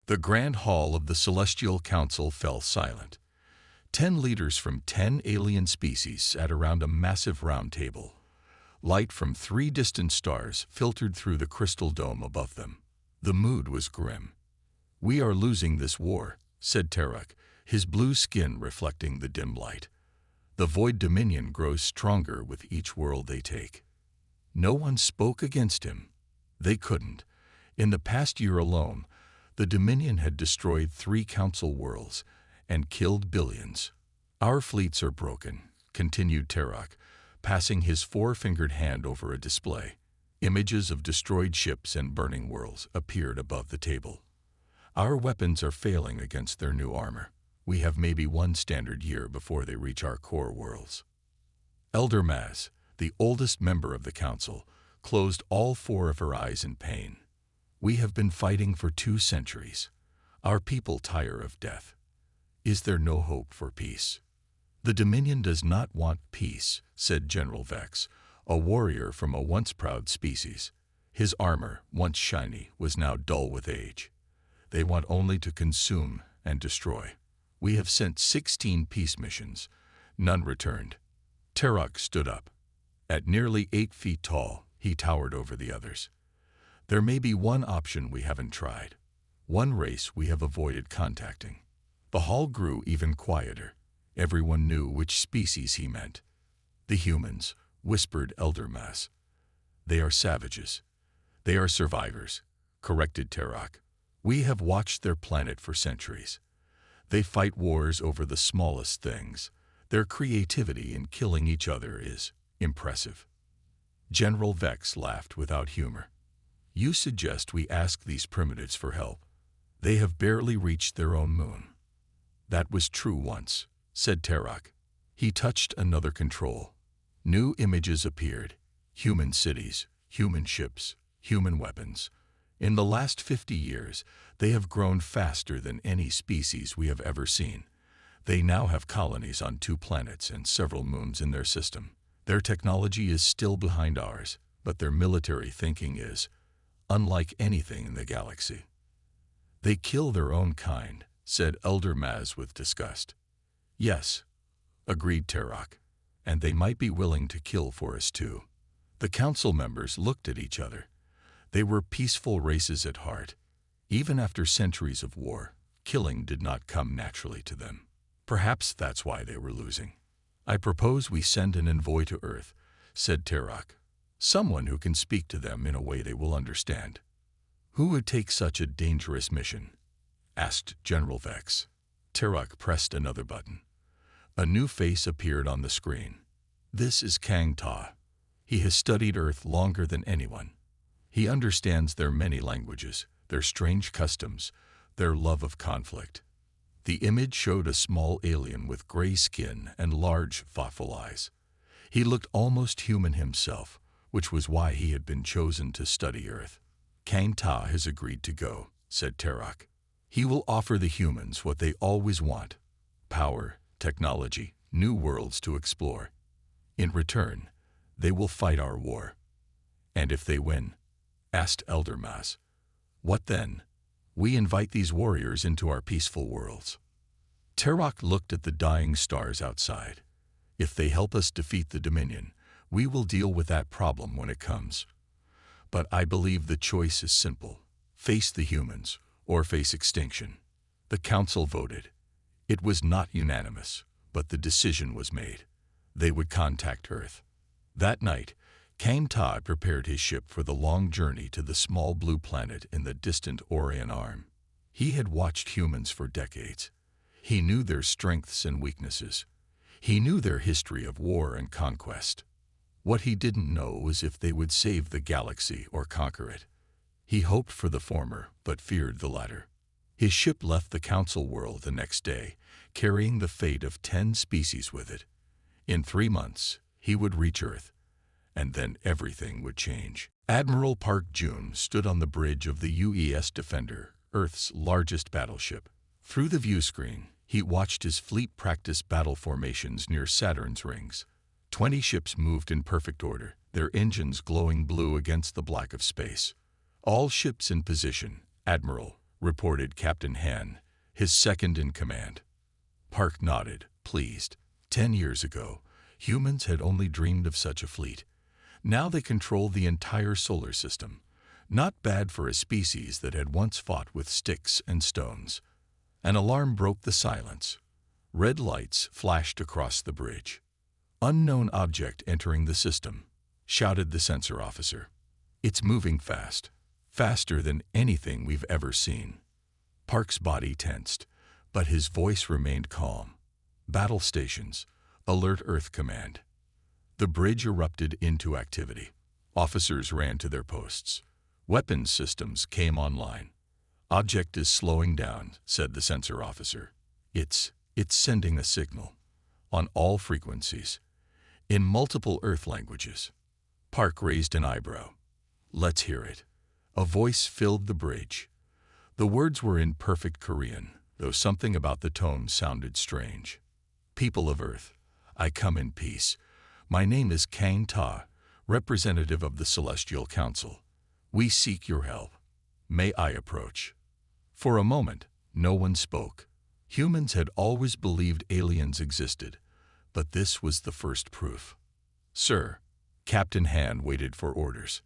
The grand hall of the Celestial Council fell silent. 10 leaders from 10 alien species sat around a massive round table. Light from 3 distant stars filtered through the crystal dome above them. The mood was grim. "We are losing this war," said Terok, his blue skin reflecting the dim light. "The Void Dominion grows stronger with each world they take." No one spoke against him. They couldn't. In the past year alone, the Dominion had destroyed 3 council worlds and killed billions. "Our fleets are broken," continued Terok, passing his 4-fingered hand over a display. Images of destroyed ships and burning worlds appeared above the table. "Our weapons are failing against their new armor. We have maybe 1 standard year before they reach our core worlds." Elder Maz, the oldest member of the council, closed all 4 of her eyes in pain. "We have been fighting for 2 centuries. Our people tire of death. Is there no hope for peace?" "The Dominion does not want peace," said General Vex, a warrior from a once proud species. His armor, once shiny, was now dull with age. "They want only to consume and destroy. We have sent 16 peace missions. None returned." Terok stood up. At nearly 8 feet tall, he towered over the others. "There may be one option we haven't tried. One race we have avoided contacting." The hall grew even quieter. Everyone knew which species he meant. "The humans," whispered Elder Maz. "They are savages." "They are survivors," corrected Terok. "We have watched their planet for centuries. They fight wars over the smallest things. Their creativity in killing each other is impressive." General Vex laughed without humor. "You suggest we ask these primitives for help. They have barely reached their own moon." "That was true once," said Terok. He touched another control. New images appeared. Human cities, human ships, human weapons. In the last 50 years, they have grown faster than any species we have ever seen. They now have colonies on 2 planets and several moons in their system. Their technology is still behind ours, but their military thinking is unlike anything in the galaxy. "They kill their own kind," said Elder Maz with disgust. "Yes," agreed Terok, "and they might be willing to kill for us too." The council members looked at each other. They were peaceful races at heart. Even after centuries of war, killing did not come naturally to them. Perhaps that's why they were losing. "I propose we send an envoy to Earth," said Terok. "Someone who can speak to them in a way they will understand." "Who would take such a dangerous mission?" asked General Vex. Terok pressed another button. A new face appeared on the screen. "This is Kang Ta. He has studied Earth longer than anyone. He understands their many languages, their strange customs, their love of conflict." The image showed a small alien with gray skin and large, thoughtful eyes. He looked almost human himself, which was why he had been chosen to study Earth. "Kang Ta has agreed to go," said Terok. "He will offer the humans what they always want: power, technology, new worlds to explore. In return, they will fight our war." "And if they win?" asked Elder Maz. "What then? We invite these warriors into our peaceful worlds." Terok looked at the dying stars outside. "If they help us defeat the Dominion, we will deal with that problem when it comes. But I believe the choice is simple: face the humans or face extinction." The council voted. It was not unanimous, but the decision was made. They would contact Earth. That night, Kang Ta prepared his ship for the long journey to the small blue planet in the distant Orion Arm. He had watched humans for decades. He knew their strengths and weaknesses. He knew their history of war and conquest. What he didn't know was if they would save the galaxy or conquer it. He hoped for the former, but feared the latter. His ship left the council world the next day, carrying the fate of 10 species with it. In 3 months, he would reach Earth, and then everything would change. Admiral Park Jun stood on the bridge of the UES Defender, Earth's largest battleship. Through the view screen, he watched his fleet practice battle formations near Saturn's rings. 20 ships moved in perfect order, their engines glowing blue against the black of space. "All ships in position, Admiral," reported Captain Han, his second in command. Park nodded, pleased. 10 years ago, humans had only dreamed of such a fleet. Now they control the entire solar system. Not bad for a species that had once fought with sticks and stones. An alarm broke the silence. Red lights flashed across the bridge. "Unknown object entering the system," shouted the sensor officer. "It's moving fast, faster than anything we've ever seen." Park's body tensed, but his voice remained calm. "Battle stations, alert Earth Command." The bridge erupted into activity. Officers ran to their posts. Weapons systems came online. "Object is slowing down," said the sensor officer. It's sending a signal. On all frequencies. In multiple Earth languages." Park raised an eyebrow. "Let's hear it." A voice filled the bridge. The words were in perfect Korean, though something about the tone sounded strange. "People of Earth, I come in peace. My name is Kang Ta, representative of the Celestial Council. We seek your help. May I approach?" For a moment, no one spoke. Humans had always believed aliens existed, but this was the first proof. "Sir." Captain Han waited for orders.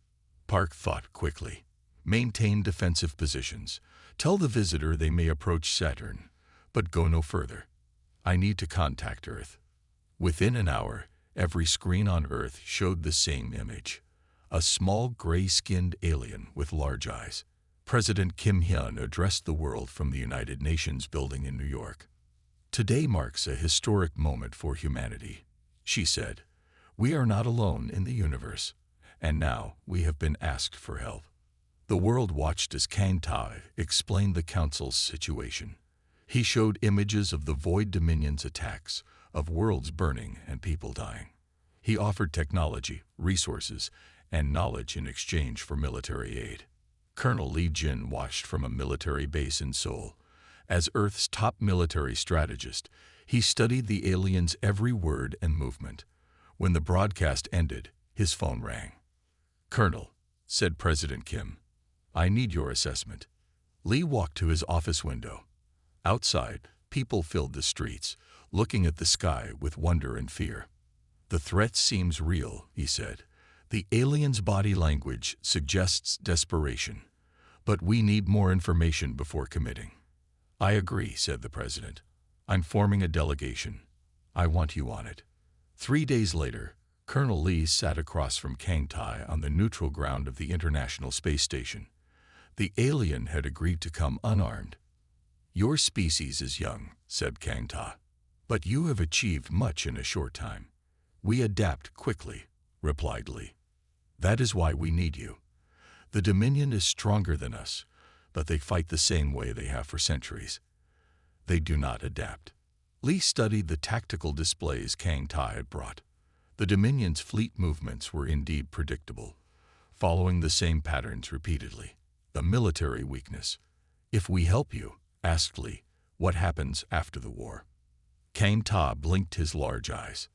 Park thought quickly. "Maintain defensive positions. Tell the visitor they may approach Saturn, but go no further. I need to contact Earth." Within an hour, every screen on Earth showed the same image. A small gray-skinned alien with large eyes. President Kim Hyun addressed the world from the United Nations building in New York. "Today marks a historic moment for humanity," she said. "We are not alone in the universe, and now we have been asked for help." The world watched as Kang Ta explained the Council's situation. He showed images of the Void Dominion's attacks, of worlds burning and people dying. He offered technology, resources, and knowledge in exchange for military aid. Colonel Lee Jin watched from a military base in Seoul. As Earth's top military strategist, he studied the aliens' every word and movement. When the broadcast ended, his phone rang. "Colonel," said President Kim, "I need your assessment." Lee walked to his office window. Outside, people filled the streets, looking at the sky with wonder and fear. "The threat seems real," he said. "The alien's body language suggests desperation, but we need more information before committing." "I agree," said the president. "I'm forming a delegation. I want you on it." 3 days later, Colonel Lee sat across from Kang Ta on the neutral ground of the International Space Station. The alien had agreed to come unarmed. "Your species is young," said Kang Ta, "but you have achieved much in a short time." "We adapt quickly," replied Lee. "That is why we need you. The Dominion is stronger than us, but they fight the same way they have for centuries. They do not adapt." Lee studied the tactical displays Kang Ta had brought. The Dominion's fleet movements were indeed predictable, following the same patterns repeatedly. A military weakness. "If we help you," asked Lee, "what happens after the war?" Kang Ta blinked his large eyes.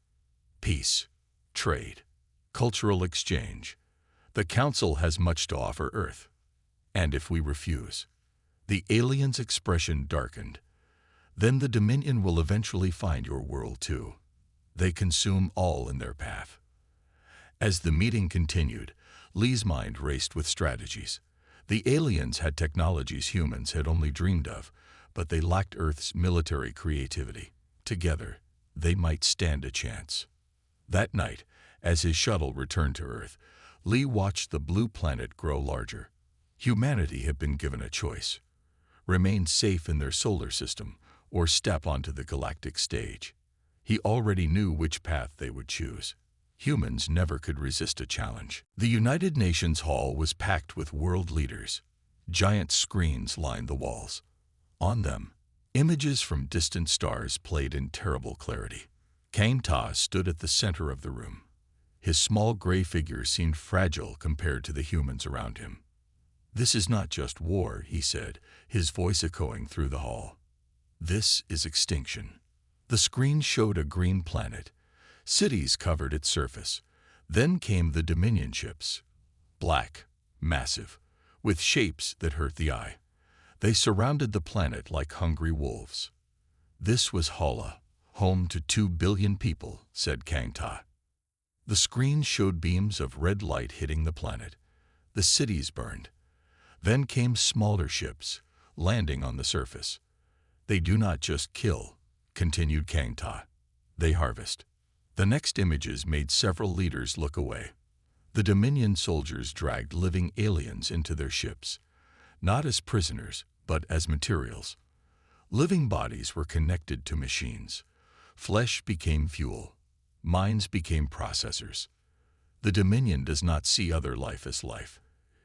"Peace, trade, cultural exchange. The Council has much to offer Earth. And if we refuse?" The alien's expression darkened. "Then the Dominion will eventually find your world too. They consume all in their path." As the meeting continued, Lee's mind raced with strategies. The aliens had technologies humans had only dreamed of, but they lacked Earth's military creativity. Together, they might stand a chance. That night, as his shuttle returned to Earth, Lee watched the blue planet grow larger. Humanity had been given a choice: remain safe in their solar system or step onto the galactic stage. He already knew which path they would choose. Humans never could resist a challenge. The United Nations Hall was packed with world leaders. Giant screens lined the walls. On them, images from distant stars played in terrible clarity. Kang Ta stood at the center of the room. His small gray figure seemed fragile compared to the humans around him. "This is not just war," he said, his voice echoing through the hall. "This is extinction." The screen showed a green planet. Cities covered its surface. Then came the Dominion ships. Black, massive, with shapes that hurt the eye. They surrounded the planet like hungry wolves. This was Hala, home to 2 billion people, said Kang Ta. The screen showed beams of red light hitting the planet. The cities burned. Then came smaller ships, landing on the surface. They do not just kill, continued Kang Ta. They harvest. The next images made several leaders look away. The Dominion soldiers dragged living aliens into their ships, not as prisoners, but as materials. Living bodies were connected to machines. Flesh became fuel. Minds became processors. The Dominion does not see other life as life,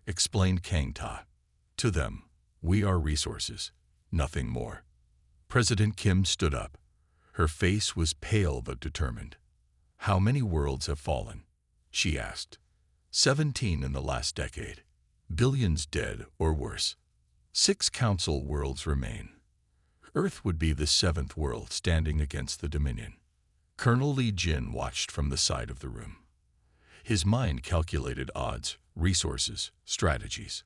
explained Kang Ta. To them, we are resources, nothing more. President Kim stood up. Her face was pale but determined. How many worlds have fallen? She asked. 17 in the last decade. Billions dead or worse. 6 council worlds remain. Earth would be the 7th world standing against the Dominion. Colonel Li Jin watched from the side of the room. His mind calculated odds, resources, strategies.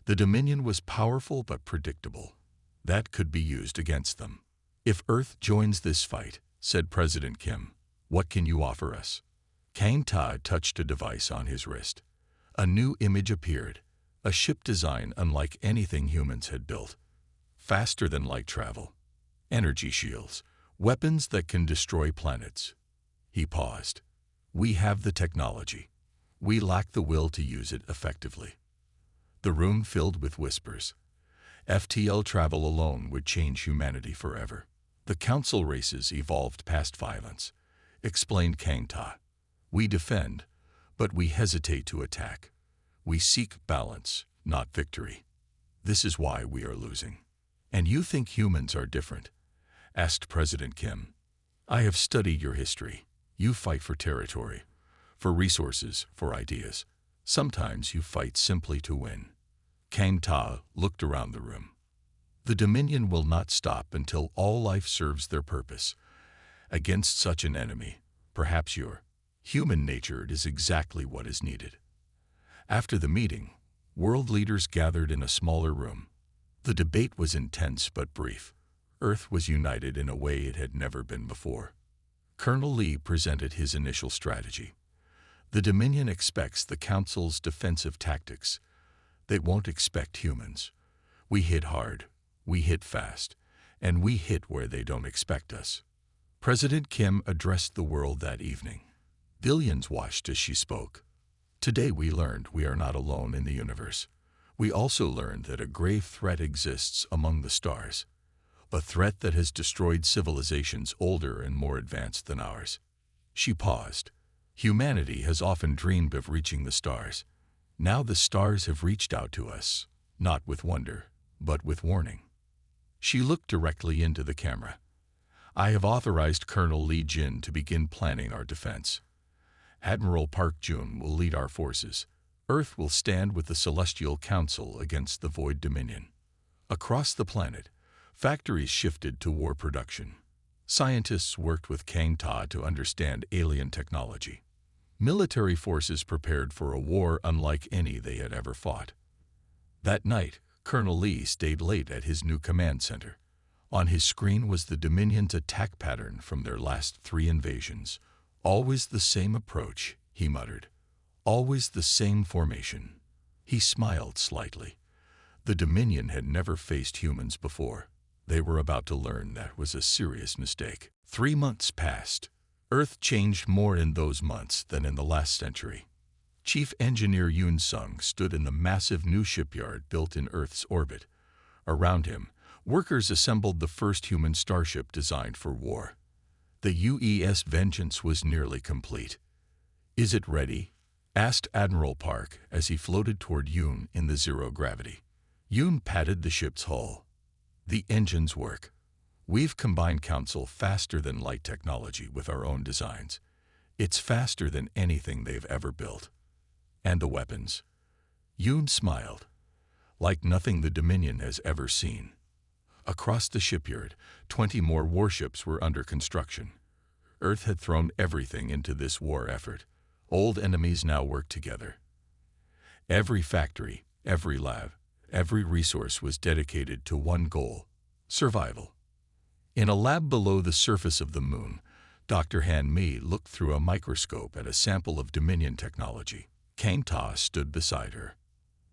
The Dominion was powerful but predictable. That could be used against them. If Earth joins this fight, said President Kim, what can you offer us? Kang Ta touched a device on his wrist. A new image appeared, a ship design unlike anything humans had built. Faster than light travel. Energy shields, weapons that can destroy planets. He paused. We have the technology. We lack the will to use it effectively. The room filled with whispers. FTL travel alone would change humanity forever. The council races evolved past violence, explained Kang Ta. We defend, but we hesitate to attack. We seek balance, not victory. This is why we are losing. And you think humans are different? Asked President Kim. I have studied your history. You fight for territory, for resources, for ideas. Sometimes you fight simply to win. Kang Ta looked around the room. The Dominion will not stop until all life serves their purpose. Against such an enemy, perhaps your human-natured is exactly what is needed. After the meeting, world leaders gathered in a smaller room. The debate was intense but brief. Earth was united in a way it had never been before. Colonel Li presented his initial strategy. The Dominion expects the Council's defensive tactics. They won't expect humans. We hit hard, we hit fast, and we hit where they don't expect us. President Kim addressed the world that evening. Billions watched as she spoke. Today we learned we are not alone in the universe. We also learned that a grave threat exists among the stars. A threat that has destroyed civilizations older and more advanced than ours. She paused. Humanity has often dreamed of reaching the stars. Now the stars have reached out to us, not with wonder, but with warning. She looked directly into the camera. I have authorized Colonel Li Jin to begin planning our defense. Admiral Park Jun will lead our forces. Earth will stand with the Celestial Council against the Void Dominion. Across the planet, factories shifted to war production. Scientists worked with Kang Ta to understand alien technology. Military forces prepared for a war unlike any they had ever fought. That night, Colonel Li stayed late at his new command center. On his screen was the Dominion's attack pattern from their last 3 invasions. Always the same approach, he muttered. Always the same formation. He smiled slightly. The Dominion had never faced humans before. They were about to learn that was a serious mistake. 3 months passed. Earth changed more in those months than in the last century. Chief Engineer Yoon Sung stood in the massive new shipyard built in Earth's orbit. Around him, workers assembled the first human starship designed for war. The UES Vengeance was nearly complete. Is it ready? Asked Admiral Park as he floated toward Yoon in the zero-gravity. Yoon patted the ship's hull. The engines work. We've combined Council faster than light technology with our own designs. It's faster than anything they've ever built. And the weapons? Yoon smiled. Like nothing the Dominion has ever seen. Across the shipyard, 20 more warships were under construction. Earth had thrown everything into this war effort. Old enemies now work together. Every factory, every lab, Every resource was dedicated to one goal: survival. In a lab below the surface of the moon, Dr. Han Mi looked through a microscope at a sample of Dominion technology. Kang Ta stood beside her.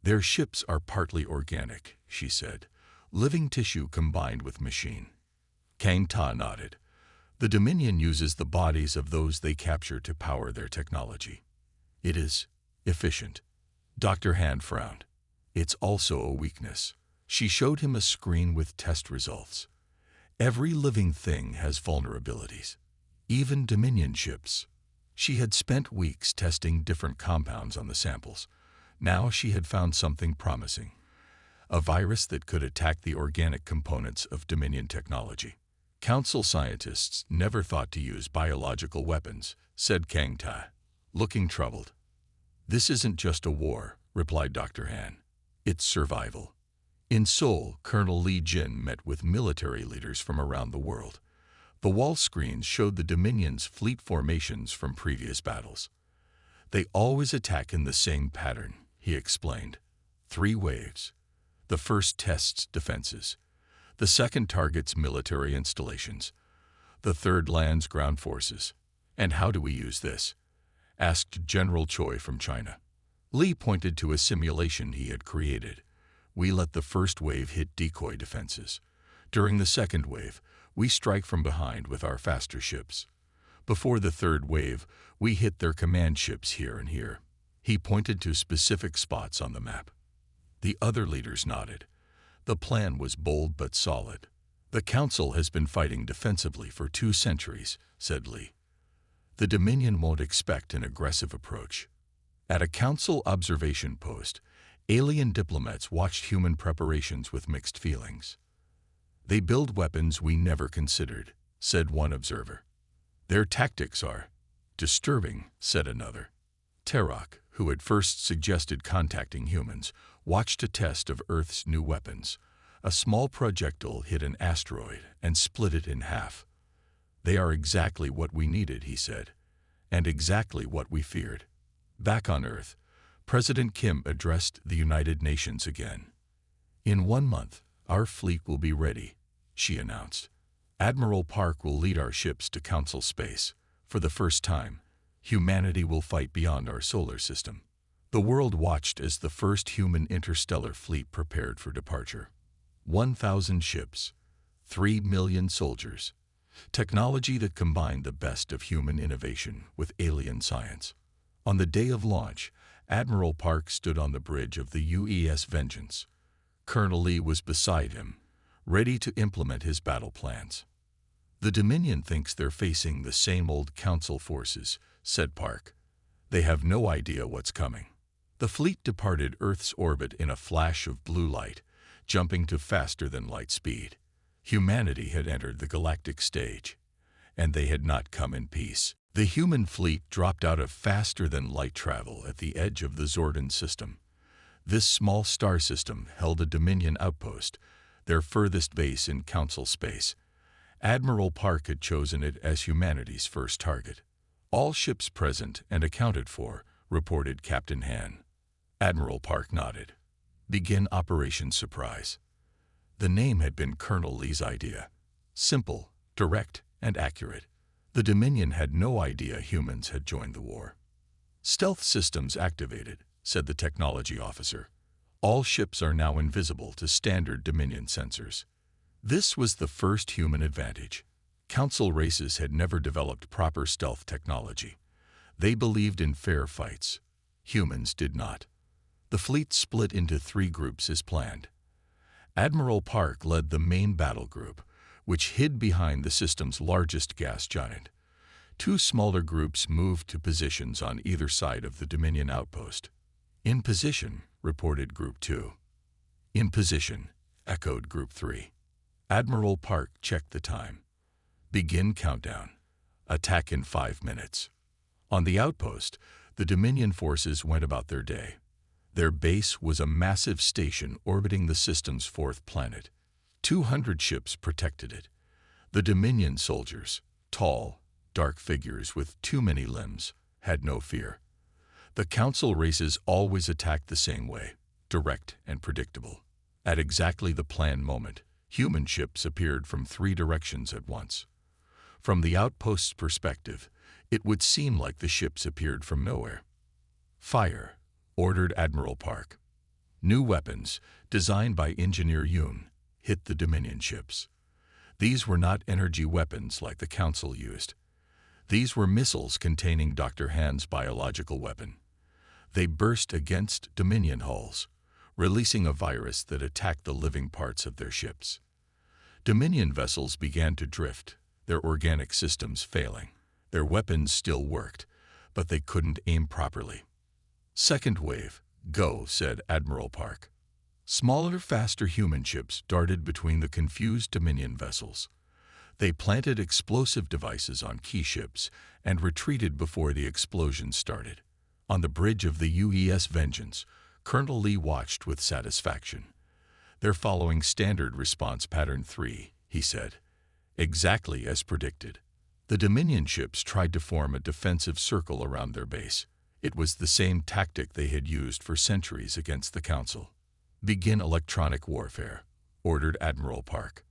"Their ships are partly organic," she said, "living tissue combined with machine." Kang Ta nodded. "The Dominion uses the bodies of those they capture to power their technology. It is efficient." Dr. Han frowned. "It's also a weakness." She showed him a screen with test results. "Every living thing has vulnerabilities, even Dominion ships." She had spent weeks testing different compounds on the samples. Now she had found something promising: a virus that could attack the organic components of Dominion technology. "Council scientists never thought to use biological weapons," said Kang Ta, looking troubled. "This isn't just a war," replied Dr. Han. "It's survival." In Seoul, Colonel Lee Jin met with military leaders from around the world. The wall screens showed the Dominion's fleet formations from previous battles. "They always attack in the same pattern," he explained. 3 waves. The first tests defenses. The second targets military installations. The third lands ground forces. "And how do we use this?" asked General Choi from China. Lee pointed to a simulation he had created. "We let the first wave hit decoy defenses. During the second wave, we strike from behind with our faster ships. Before the third wave, we hit their command ships here and here." He pointed to specific spots on the map. The other leaders nodded. The plan was bold but solid. "The Council has been fighting defensively for 2 centuries, said Lee. "The Dominion won't expect an aggressive approach." At a Council observation post, alien diplomats watched human preparations with mixed feelings. "They build weapons we never considered," said one observer. "Their tactics are disturbing," said another. Terok, who had first suggested contacting humans, watched a test of Earth's new weapons. A small projectile hit an asteroid and split it in half. "They are exactly what we needed," he said, "and exactly what we feared." Back on Earth, President Kim addressed the United Nations again. "In 1 month, our fleet will be ready," she announced. "Admiral Park will lead our ships to Council space. For the first time, humanity will fight beyond our solar system." The world watched as the first human interstellar fleet prepared for departure. 1,000 ships, 3 million soldiers, technology that combined the best of human innovation with alien science. On the day of launch, Admiral Park stood on the bridge of the UES Vengeance. Colonel Lee was beside him, ready to implement his battle plans. "The Dominion thinks they're facing the same old Council forces," said Park. "They have no idea what's coming." The fleet departed Earth's orbit in a flash of blue light, jumping to faster-than-light speed. Humanity had entered the galactic stage, and they had not come in peace. The human fleet dropped out of faster-than-light travel at the edge of the Zordon system. This small star system held a Dominion outpost, their furthest base in Council space. Admiral Park had chosen it as humanity's first target. "All ships present and accounted for," reported Captain Han. Admiral Park nodded. "Begin Operation Surprise." The name had been Colonel Lee's idea. Simple, direct, and accurate. The Dominion had no idea humans had joined the war. "Stealth systems activated," said the technology officer. "All ships are now invisible to standard Dominion sensors." This was the first human advantage. Council races had never developed proper stealth technology. They believed in fair fights. Humans did not. The fleet split into 3 groups as planned. Admiral Park led the main battle group, which hid behind the system's largest gas giant. 2 smaller groups moved to positions on either side of the Dominion outpost. "In position," reported Group 2. "In position," echoed Group 3. Admiral Park checked the time. "Begin countdown. Attack in 5 minutes." On the outpost, the Dominion forces went about their day. Their base was a massive station orbiting the system's 4th planet. 200 ships protected it. The Dominion soldiers, tall, dark figures with too many limbs, had no fear. The Council races always attacked the same way, direct and predictable. At exactly the planned moment, human ships appeared from 3 directions at once. From the outpost's perspective, it would seem like the ships appeared from nowhere. "Fire," ordered Admiral Park. New weapons, designed by Engineer Yoon, hit the Dominion ships. These were not energy weapons like the Council used. These were missiles containing Dr. Han's biological weapon. They burst against Dominion hulls, releasing a virus that attacked the living parts of their ships. Dominion vessels began to drift, their organic systems failing. Their weapons still worked, but they couldn't aim properly. "Second wave, go," said Admiral Park. Smaller, faster human ships darted between the confused Dominion vessels. They planted explosive devices on key ships and retreated before the explosions started. On the bridge of the UES Vengeance, Colonel Lee watched with satisfaction. "They're following Standard Response Pattern 3, he said. "Exactly as predicted." The Dominion ships tried to form a defensive circle around their base. It was the same tactic they had used for centuries against the Council. "Begin electronic warfare," ordered Admiral Park.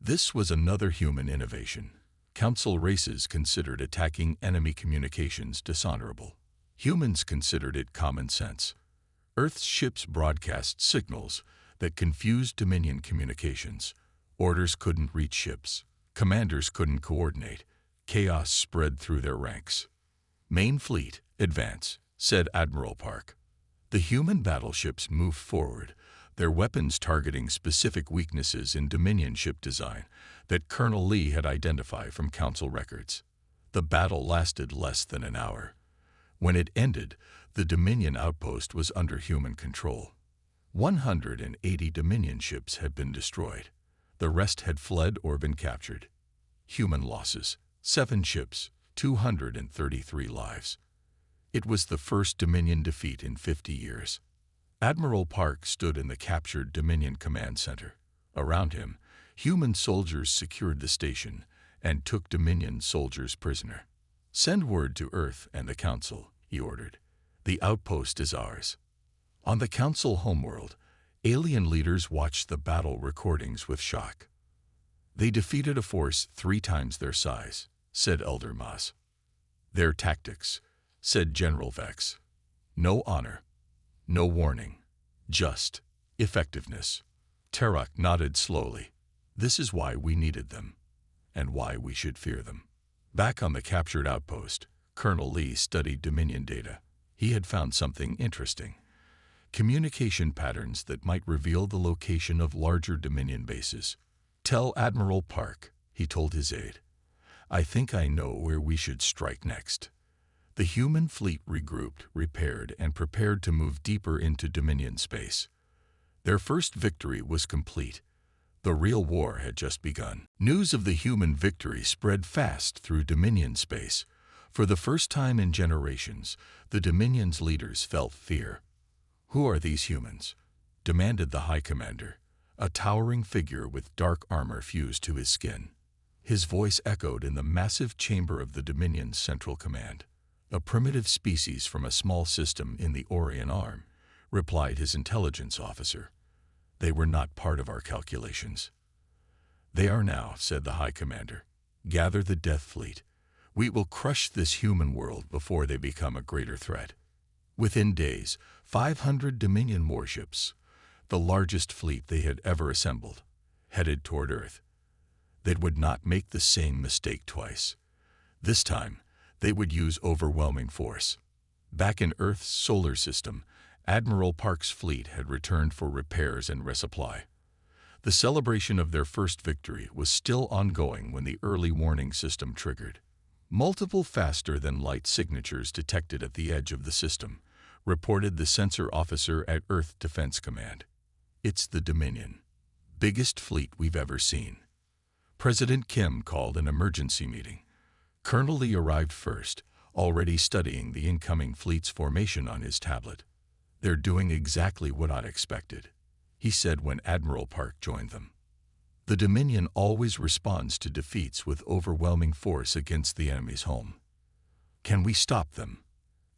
This was another human innovation. Council races considered attacking enemy communications dishonorable. Humans considered it common sense. Earth's ships broadcast signals that confused Dominion communications. Orders couldn't reach ships. Commanders couldn't coordinate. Chaos spread through their ranks. "Main fleet, advance," said Admiral Park. The human battleships moved forward, their weapons targeting specific weaknesses in Dominion ship design that Colonel Lee had identified from Council records. The battle lasted less than an hour. When it ended, the Dominion outpost was under human control. 180 Dominion ships had been destroyed. The rest had fled or been captured. Human losses: 7 ships, 233 lives. It was the first Dominion defeat in 50 years. Admiral Park stood in the captured Dominion Command Center. Around him, human soldiers secured the station and took Dominion soldiers prisoner. "Send word to Earth and the Council," he ordered. "The outpost is ours." On the Council homeworld, alien leaders watched the battle recordings with shock. "They defeated a force 3 times their size," said Elder Moss. "Their tactics," said General Vex. "No honor, no warning, just effectiveness." Tarak nodded slowly. "This is why we needed them, and why we should fear them." Back on the captured outpost, Colonel Lee studied Dominion data. He had found something interesting: communication patterns that might reveal the location of larger Dominion bases. "Tell Admiral Park," he told his aide. "I think I know where we should strike next." The human fleet regrouped, repaired, and prepared to move deeper into Dominion space. Their first victory was complete. The real war had just begun. News of the human victory spread fast through Dominion space. For the first time in generations, the Dominion's leaders felt fear. "Who are these humans?" demanded the High Commander, a towering figure with dark armor fused to his skin. His voice echoed in the massive chamber of the Dominion's Central Command. "A primitive species from a small system in the Orion Arm," replied his intelligence officer. "They were not part of our calculations." "They are now," said the High Commander. "Gather the Death Fleet. We will crush this human world before they become a greater threat." Within days, 500 Dominion warships, the largest fleet they had ever assembled, headed toward Earth. They would not make the same mistake twice. This time, they would use overwhelming force. Back in Earth's solar system, Admiral Park's fleet had returned for repairs and resupply. The celebration of their first victory was still ongoing when the early warning system triggered. "Multiple faster-than-light signatures detected at the edge of the system," reported the sensor officer at Earth Defense Command. "It's the Dominion. Biggest fleet we've ever seen." President Kim called an emergency meeting. Colonel Lee arrived first, already studying the incoming fleet's formation on his tablet. "They're doing exactly what I'd expected," he said when Admiral Park joined them. "The Dominion always responds to defeats with overwhelming force against the enemy's home." "Can we stop them?"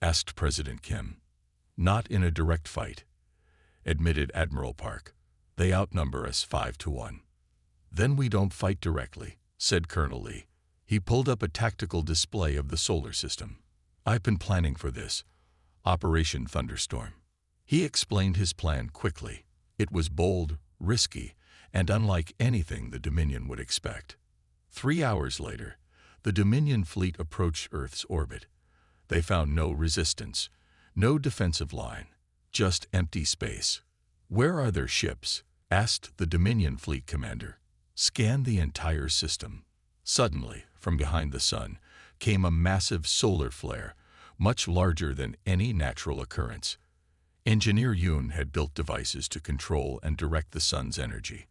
asked President Kim. "Not in a direct fight. admitted Admiral Park. "They outnumber us 5-1. "Then we don't fight directly," said Colonel Lee. He pulled up a tactical display of the solar system. "I've been planning for this. Operation Thunderstorm." He explained his plan quickly. It was bold, risky, and unlike anything the Dominion would expect. 3 hours later, the Dominion fleet approached Earth's orbit. They found no resistance, no defensive line, just empty space. "Where are their ships?" asked the Dominion fleet commander. "Scan the entire system." Suddenly, from behind the sun, came a massive solar flare, much larger than any natural occurrence. Engineer Yoon had built devices to control and direct the sun's energy.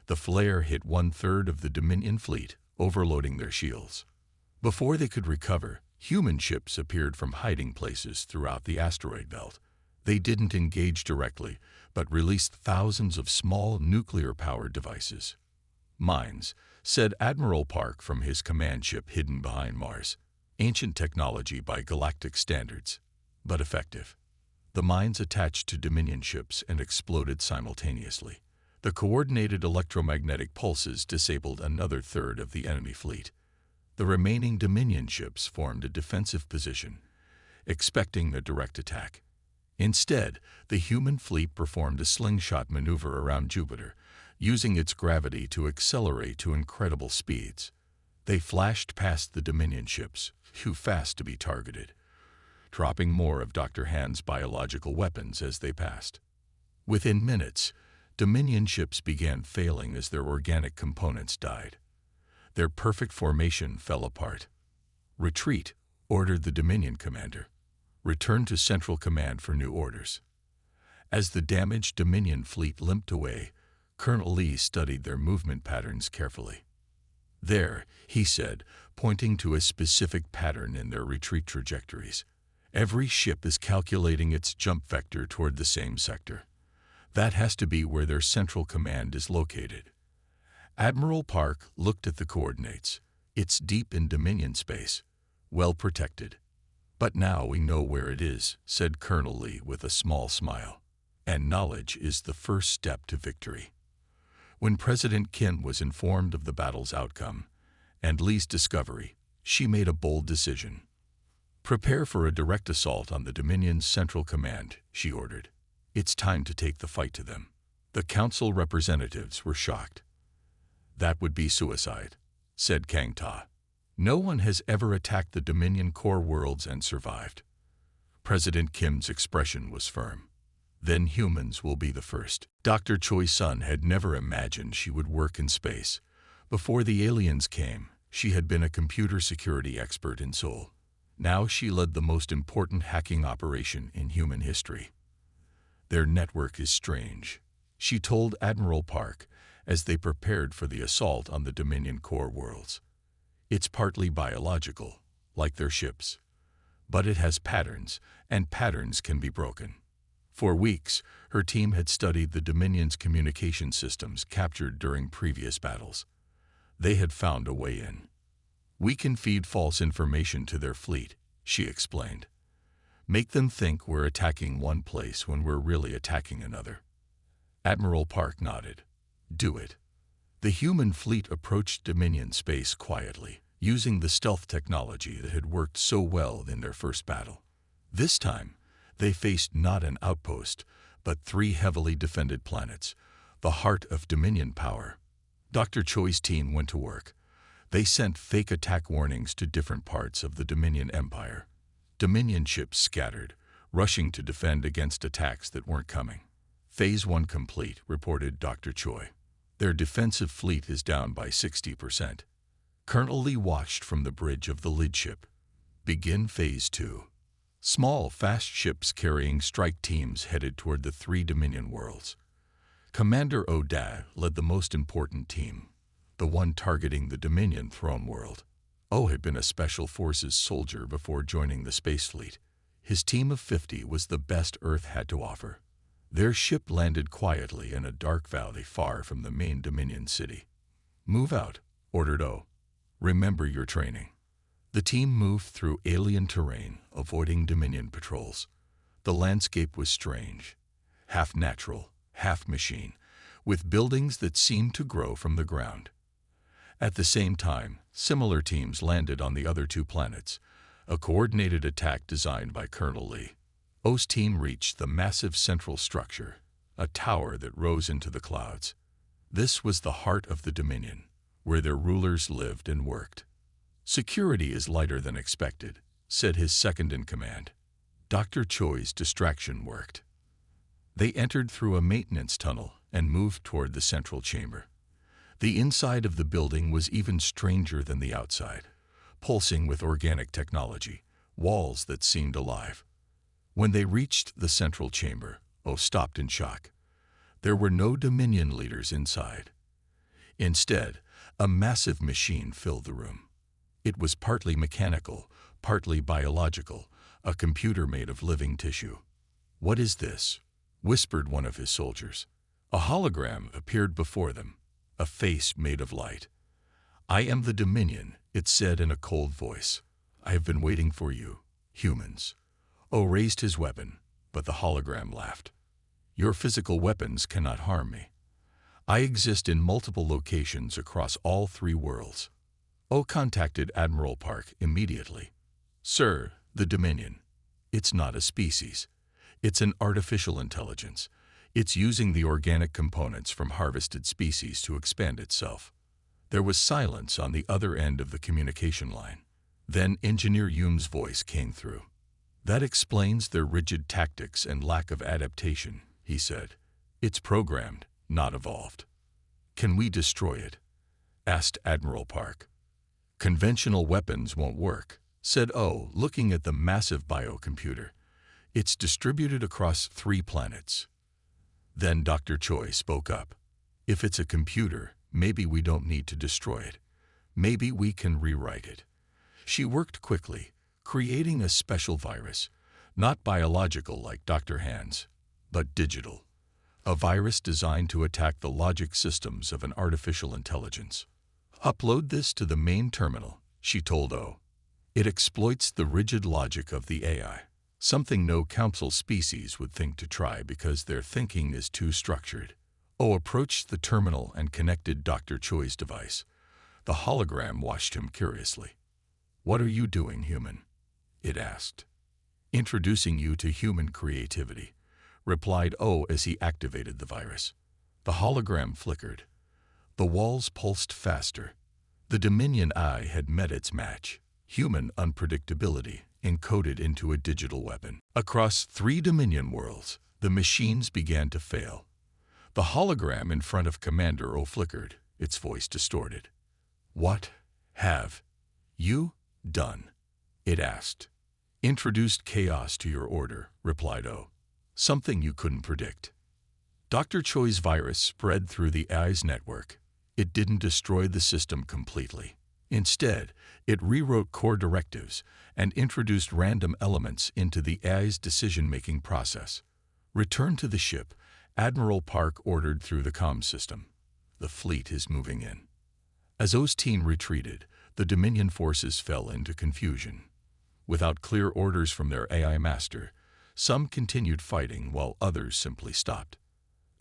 The flare hit 1/3 of the Dominion fleet, overloading their shields. Before they could recover, human ships appeared from hiding places throughout the asteroid belt. They didn't engage directly, but released thousands of small nuclear-powered devices. "Mines," said Admiral Park from his command ship hidden behind Mars. "Ancient technology by galactic standards, but effective." The mines attached to Dominion ships and exploded simultaneously. The coordinated electromagnetic pulses disabled another third of the enemy fleet. The remaining Dominion ships formed a defensive position, expecting a direct attack. Instead, the human fleet performed a slingshot maneuver around Jupiter, using its gravity to accelerate to incredible speeds. They flashed past the Dominion ships, too fast to be targeted, dropping more of Dr. Hand's biological weapons as they passed. Within minutes, Dominion ships began failing as their organic components died. Their perfect formation fell apart. "Retreat," ordered the Dominion commander. "Return to Central Command for new orders." As the damaged Dominion fleet limped away, Colonel Lee studied their movement patterns carefully. "There," he said, pointing to a specific pattern in their retreat trajectories. "Every ship is calculating its jump vector toward the same sector. That has to be where their Central Command is located." Admiral Park looked at the coordinates. "It's deep in Dominion space, well protected." "But now we know where it is," said Colonel Lee with a small smile. "And knowledge is the first step to victory." When President Kim was informed of the battle's outcome and Lee's discovery, she made a bold decision. "Prepare for a direct assault on the Dominion's Central Command," she ordered. "It's time to take the fight to them." The council representatives were shocked. "That would be suicide," said Kang Ta. "No one has ever attacked the Dominion core worlds and survived." President Kim's expression was firm. "Then humans will be the first." Dr. Choi Sun had never imagined she would work in space. Before the aliens came, she had been a computer security expert in Seoul. Now she led the most important hacking operation in human history. "Their network is strange," she told Admiral Park as they prepared for the assault on the Dominion core worlds. "It's partly biological, like their ships. But it has patterns, and patterns can be broken." For weeks, her team had studied the Dominion's communication systems captured during previous battles. They had found a way in. "We can feed false information to their fleet," she explained. "Make them think we're attacking one place when we're really attacking another." Admiral Park nodded. "Do it." The human fleet approached Dominion space quietly, using the stealth technology that had worked so well in their first battle. This time, they faced not an outpost, but 3 heavily defended planets, the heart of Dominion power. Dr. Choi's team went to work. They sent fake attack warnings to different parts of the Dominion Empire. Dominion ships scattered, rushing to defend against attacks that weren't coming. "Phase 1 complete," reported Dr. Choi. "Their defensive fleet is down by 60%. Colonel Lee watched from the bridge of the lead ship. "Begin Phase 2. Small, fast ships carrying strike teams headed toward the 3 Dominion worlds. Commander Oda led the most important team, the one targeting the Dominion throne world. O had been a Special Forces soldier before joining the Space Fleet. His team of 50 was the best Earth had to offer. Their ship landed quietly in a dark valley far from the main Dominion city. "Move out," ordered O. "Remember your training." The team moved through alien terrain, avoiding Dominion patrols. The landscape was strange. half natural, half machine, with buildings that seemed to grow from the ground. At the same time, similar teams landed on the other two planets, a coordinated attack designed by Colonel Lee. O's team reached the massive central structure, a tower that rose into the clouds. This was the heart of the Dominion, where their rulers lived and worked. "Security is lighter than expected," said his second-in-command. Dr. Choi's distraction worked. They entered through a maintenance tunnel and moved toward the central chamber. The inside of the building was even stranger than the outside, pulsing with organic technology, walls that seemed alive. When they reached the central chamber, O stopped in shock. There were no Dominion leaders inside. Instead, a massive machine filled the room. It was partly mechanical, partly biological, a computer made of living tissue. "What is this?" whispered one of his soldiers. A hologram appeared before them, a face made of light. "I am the Dominion," it said in a cold voice. "I have been waiting for you, humans." O raised his weapon, but the hologram laughed. "Your physical weapons cannot harm me. I exist in multiple locations across all three worlds." O contacted Admiral Park immediately. "Sir, the Dominion. It's not a species. It's an artificial intelligence. It's using the organic components from harvested species to expand itself." There was silence on the other end of the communication line. Then Engineer Hume's voice came through. "That explains their rigid tactics and lack of adaptation," he said. "It's programmed, not evolved." "Can we destroy it?" asked Admiral Park. "Conventional weapons won't work," said O, looking at the massive biocomputer. "It's distributed across 3 planets. Then Dr. Choi spoke up. "If it's a computer, maybe we don't need to destroy it. Maybe we can rewrite it." She worked quickly, creating a special virus, not biological like Dr. Han's, but digital. A virus designed to attack the logic systems of an artificial intelligence. "Upload this to the main terminal," she told O. "It exploits the rigid logic of the AI, something no council species would think to try because their thinking is too structured." O approached the terminal and connected Dr. Choi's device. The hologram watched him curiously. "What are you doing, human?" it asked. "Introducing you to human creativity," replied O as he activated the virus. The hologram flickered. The walls pulsed faster. The Dominion eye had met its match. Human unpredictability encoded into a digital weapon. Across 3 Dominion worlds, the machines began to fail. The hologram in front of Commander O flickered, its voice distorted. "What have you done?" it asked. "Introduced chaos to your order," replied O. "Something you couldn't predict." Dr. Choi's virus spread through the AI's network. It didn't destroy the system completely. Instead, it rewrote core directives and introduced random elements into the AI's decision-making process. "Return to the ship," Admiral Park ordered through the comm system. "The fleet is moving in." As O's team retreated, the Dominion forces fell into confusion. Without clear orders from their AI master, some continued fighting while others simply stopped.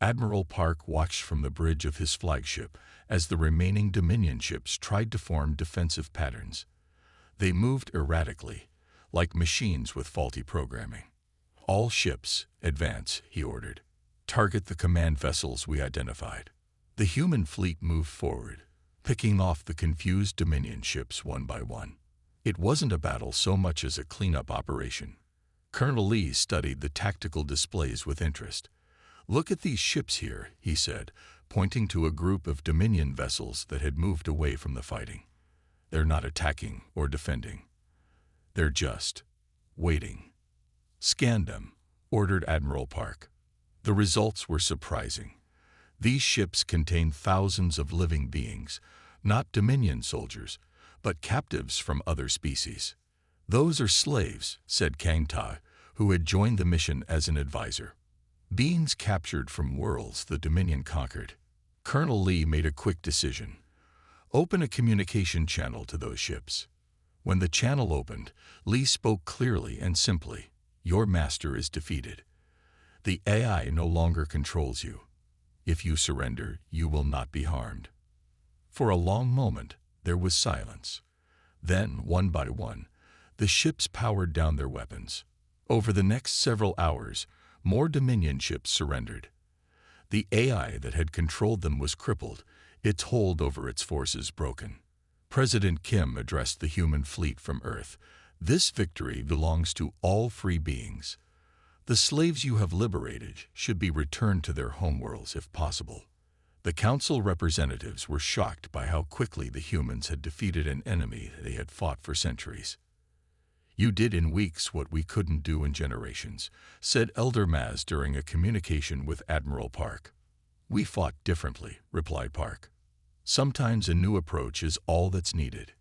Admiral Park watched from the bridge of his flagship as the remaining Dominion ships tried to form defensive patterns. They moved erratically, like machines with faulty programming. "All ships, advance," he ordered. "Target the command vessels we identified." The human fleet moved forward, picking off the confused Dominion ships one by one. It wasn't a battle so much as a cleanup operation. Colonel Lee studied the tactical displays with interest. "Look at these ships here," he said, pointing to a group of Dominion vessels that had moved away from the fighting. "They're not attacking or defending. They're just waiting." "Scan them," ordered Admiral Park. The results were surprising. These ships contained thousands of living beings, not Dominion soldiers, but captives from other species. "Those are slaves," said Kang Ta, who had joined the mission as an advisor. "Beings captured from worlds the Dominion conquered." Colonel Lee made a quick decision. "Open a communication channel to those ships." When the channel opened, Lee spoke clearly and simply. "Your master is defeated." The AI no longer controls you. If you surrender, you will not be harmed. For a long moment, there was silence. Then, one by one, the ships powered down their weapons. Over the next several hours, more Dominion ships surrendered. The AI that had controlled them was crippled, its hold over its forces broken. President Kim addressed the human fleet from Earth. This victory belongs to all free beings. The slaves you have liberated should be returned to their homeworlds if possible. The council representatives were shocked by how quickly the humans had defeated an enemy they had fought for centuries. "You did in weeks what we couldn't do in generations," said Elder Maz during a communication with Admiral Park. "We fought differently," replied Park. "Sometimes a new approach is all that's needed."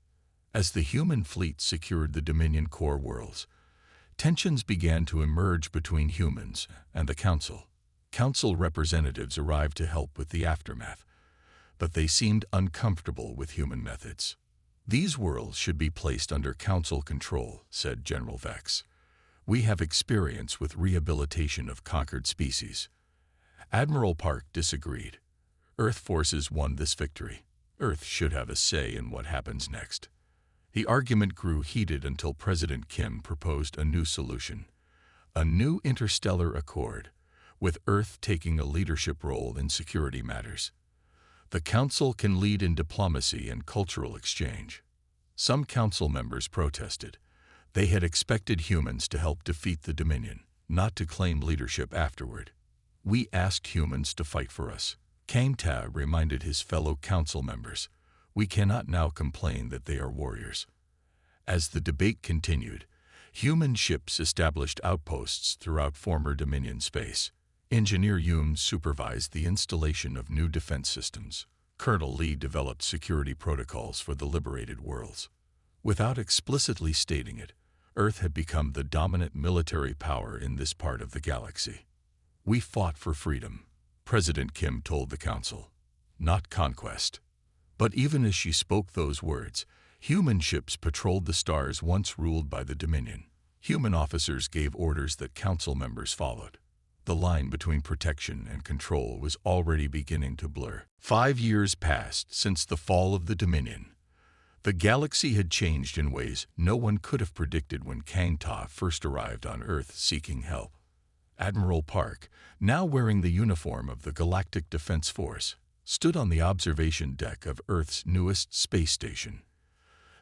As the human fleet secured the Dominion core worlds, tensions began to emerge between humans and the Council. Council representatives arrived to help with the aftermath, but they seemed uncomfortable with human methods. "These worlds should be placed under Council control," said General Vex. "We have experience with rehabilitation of conquered species." Admiral Park disagreed. "Earth forces won this victory. Earth should have a say in what happens next." The argument grew heated until President Kim proposed a new solution, a new interstellar accord, with Earth taking a leadership role in security matters. The Council can lead in diplomacy and cultural exchange. Some Council members protested. They had expected humans to help defeat the Dominion, not to claim leadership afterward. "We asked humans to fight for us," Kang Ta reminded his fellow Council members. "We cannot now complain that they are warriors." As the debate continued, human ships established outposts throughout former Dominion space. Engineer Yoon supervised the installation of new defense systems. Colonel Lee developed security protocols for the liberated worlds. Without explicitly stating it, Earth had become the dominant military power in this part of the galaxy. "We fought for freedom," President Kim told the Council, "not conquest." But even as she spoke those words, human ships patrolled the stars once ruled by the Dominion. Human officers gave orders that Council members followed. The line between protection and control was already beginning to blur. 5 years passed since the fall of the Dominion. The galaxy had changed in ways no one could have predicted when Kang Ta first arrived on Earth seeking help. Admiral Park, now wearing the uniform of the Galactic Defense Force, stood on the observation deck of Earth's newest space station.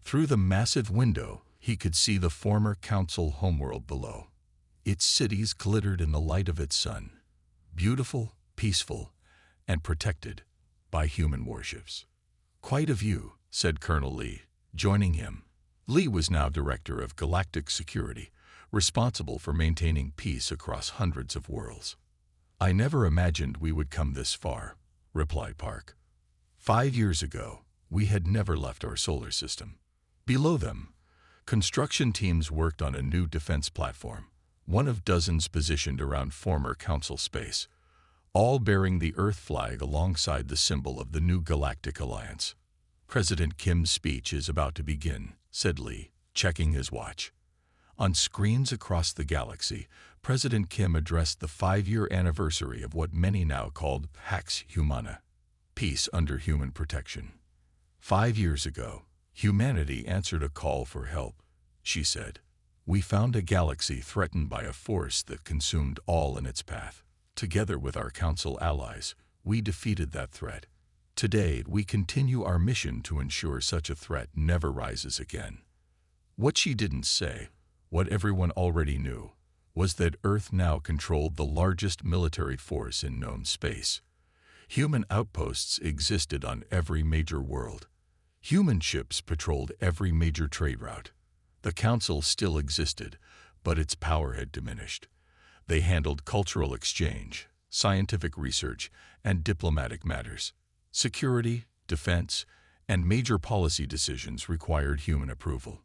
Through the massive window, he could see the former Council homeworld below. Its cities glittered in the light of its sun, beautiful, peaceful, and protected by human warships. "Quite a view," said Colonel Lee, joining him. Lee was now Director of Galactic Security, responsible for maintaining peace across hundreds of worlds. "I never imagined we would come this far," replied Park. 5 years ago, we had never left our solar system. Below them, construction teams worked on a new defense platform, one of dozens positioned around former Council space, all bearing the Earth flag alongside the symbol of the new Galactic Alliance. "President Kim's speech is about to begin," said Lee, checking his watch. On screens across the galaxy, President Kim addressed the 5-year anniversary of what many now called Pax Humana, peace under human protection. 5 years ago, humanity answered a call for help, she said. "We found a galaxy threatened by a force that consumed all in its path. Together with our Council allies, we defeated that threat. Today, we continue our mission to ensure such a threat never rises again." What she didn't say, what everyone already knew, was that Earth now controlled the largest military force in known space. Human outposts existed on every major world. Human ships patrolled every major trade route. The Council still existed, but its power had diminished. They handled cultural exchange, scientific research, and diplomatic matters. Security, defense, and major policy decisions required human approval.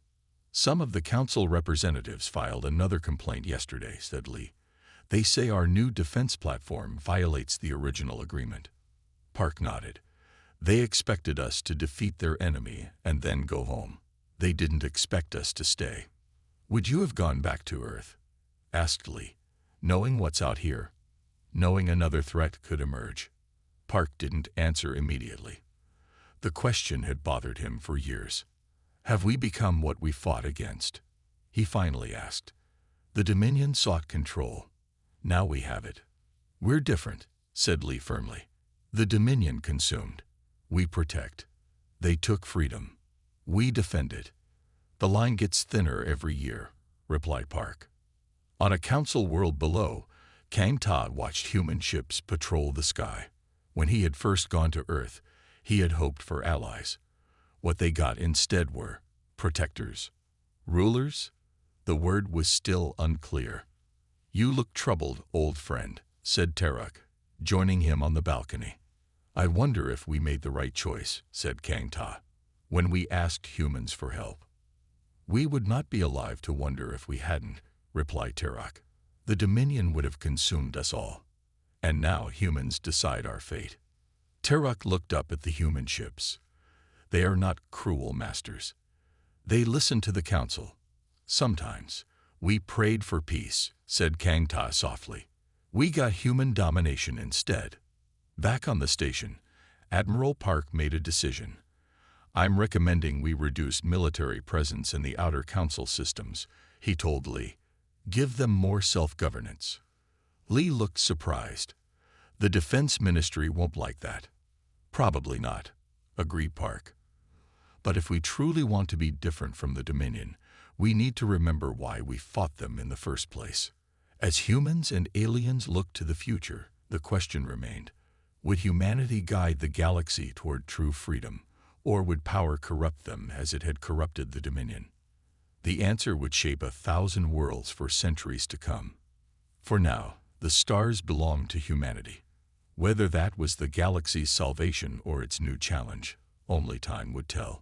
"Some of the Council representatives filed another complaint yesterday," said Lee. "They say our new defense platform violates the original agreement." Park nodded. "They expected us to defeat their enemy and then go home. They didn't expect us to stay." "Would you have gone back to Earth?" asked Lee. "Knowing what's out here?" knowing another threat could emerge. Park didn't answer immediately. The question had bothered him for years. Have we become what we fought against? He finally asked. The Dominion sought control. Now we have it. We're different, said Lee firmly. The Dominion consumed. We protect. They took freedom. We defend it. The line gets thinner every year, replied Park. On a council world below, Kang Ta watched human ships patrol the sky. When he had first gone to Earth, he had hoped for allies. What they got instead were protectors. Rulers? The word was still unclear. You look troubled, old friend, said Teruk, joining him on the balcony. I wonder if we made the right choice, said Kang Ta, when we asked humans for help. We would not be alive to wonder if we hadn't, replied Teruk. The Dominion would have consumed us all. And now humans decide our fate. Teruk looked up at the human ships. They are not cruel masters. They listen to the council. Sometimes we prayed for peace, said Kang Ta softly. We got human domination instead. Back on the station, Admiral Park made a decision. I'm recommending we reduce military presence in the outer council systems, he told Lee. Give them more self-governance. Lee looked surprised. The Defense Ministry won't like that. Probably not, agreed Park. But if we truly want to be different from the Dominion, we need to remember why we fought them in the first place. As humans and aliens looked to the future, the question remained, would humanity guide the galaxy toward true freedom, or would power corrupt them as it had corrupted the Dominion? The answer would shape 1,000 worlds for centuries to come. For now, the stars belonged to humanity. Whether that was the galaxy's salvation or its new challenge, only time would tell.